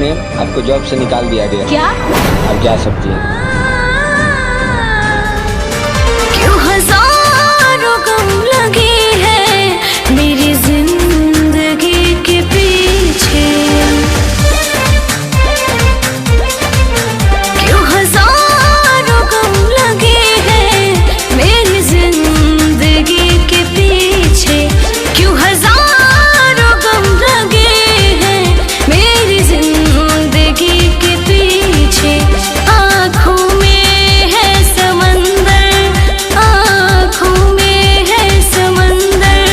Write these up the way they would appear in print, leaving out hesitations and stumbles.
Ma'am, आपको job से निकाल दिया गया। क्या? आप जा सकती हैं। क्यों हजारों गम लगे हैं मेरी जिंदगी के पीछे, क्यों हजारों गम लगे हैं मेरी जिंदगी के पीछे, क्यों हजारों गम लगे हैं मेरी जिंदगी के पीछे। आँखों में है समंदर, आँखों में है समंदर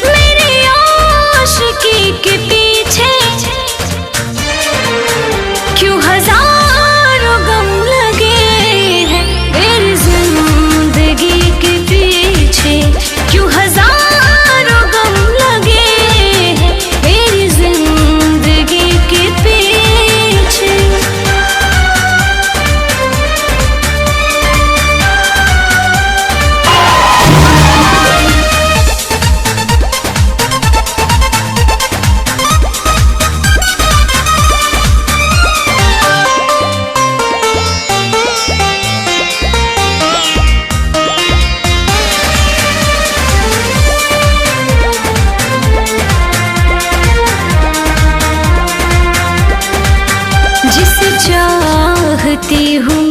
मेरी आशिकी के पीछे, क्यों हजारों गम लगे हैं मेरी जिंदगी के पीछे, क्यों हजारों गम लगे हैं मेरी जिंदगी के पीछे। जिसे चाहती हूँ